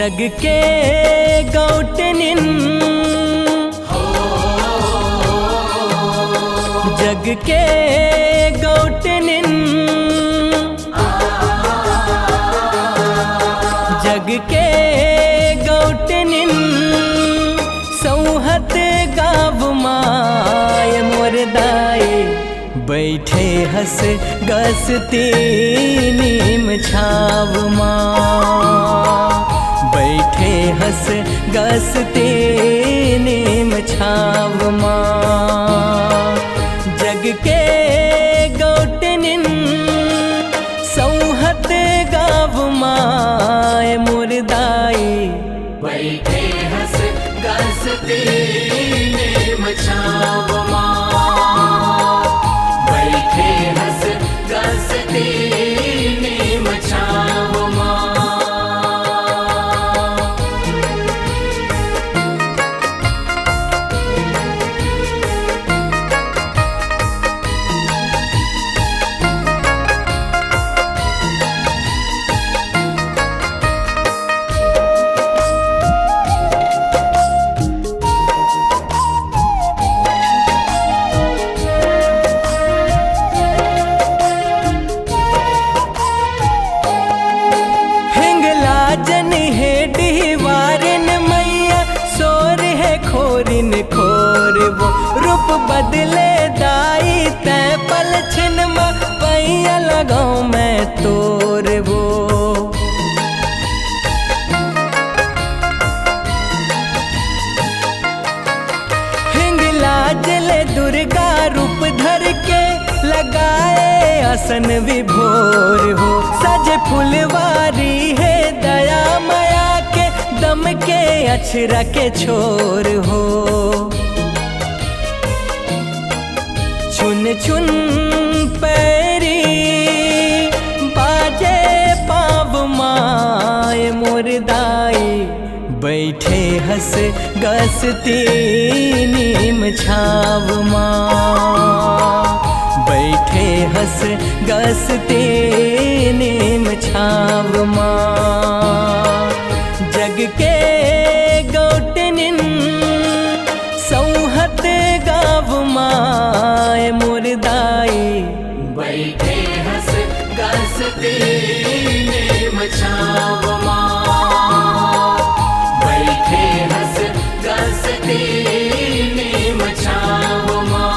जग के गौटनिन जग के गौटनिन जग के गौटनिन सौहत गाव माय मोरदाई बैठे हस गसती नीम छाव माँ बैठे हस गसती नीम छाव माँ जग के गौटनिन सौहत गाव माय मुर्दाई बैठे हस गसती नीम छाव माँ बैठे हस गसती नीम छाव माँ। जन है डिवारन मैया सोर है खोरिन खोर वो रूप बदले दाई तै पल छिन पैया लगाऊं मैं तोर वो हिंगला जले दुर्गा रूप धर के लगाए आसन विभोर हो सज फुलवारी है दया माया के दम के अछरा के छोर हो चुन चुन पैरी बाजे पाव माय मुर्दाई बैठे हस गसती नीम छाव माँ बैठे हस गसती नीम छाव माँ जग के गौटनिन सौहत गाव माय मुर्दाई बैठे हस गसती नीम छाव माँ बैठे हस गसती नीम छाव माँ।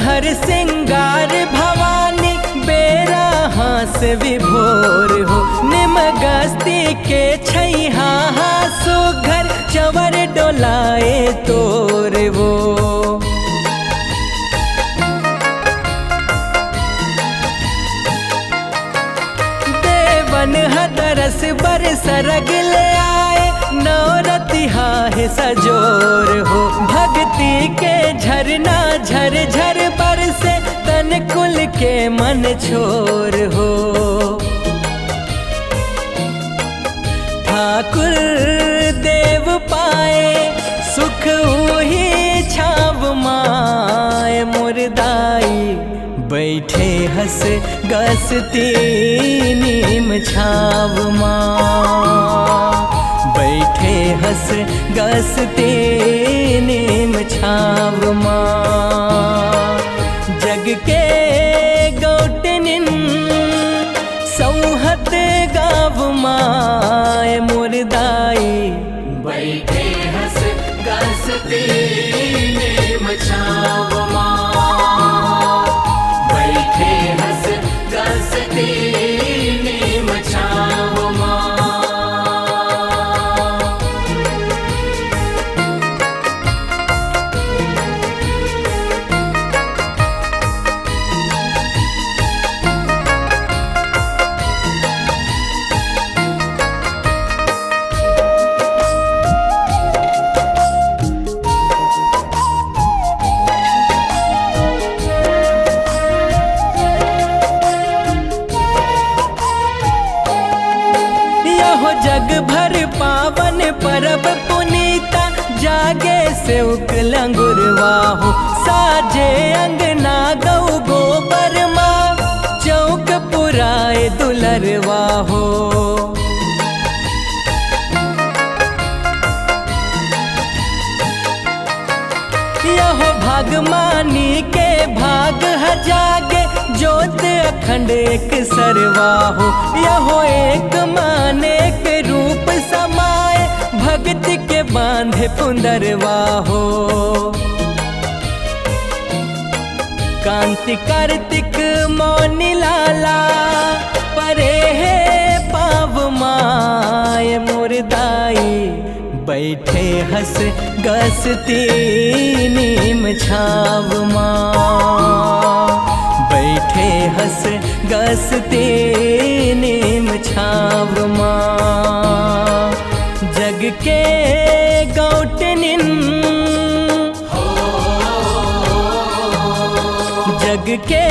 हर सिंगार भवानी बेरा हास विभोर हो निम गस्ती के छैहा सुघर चवर डोलाए तोर वो देवन हदरस बर सरग ले आए नौरतिहा है सजोर हो भक्ति के झरना झर झर बरसे तन कुल के मन छोर हो ठाकुर देव पाए सुख ही छाव माय मुर्दाई बैठे हस गसती नीम छाव माँ बैठे हस गसती नीम छाव माँ जग के गौटनिन सौहत गाव माय मुर्दाई बैठे हस गसती नीम छाव माँ बैठे हस गसती नीम छाव माँ। सब पुनीता जागे से उकलंगुरवा हो साजे अंगना गौ गोबर माँ चौक पुराए दुलरवा हो यहो भागमानी के भाग जागे ज्योत अखंड एक सरवा हो यहो एक माने के रूप समाए भक्त के बांधे पुंदरवा हो कांति कार्तिक मौनी लाला परे है पाव माय मुरदाई बैठे हंस गसती नीम छाव माँ बैठे हंस गसती नीम छाव माँ जग के गौटनिन जग के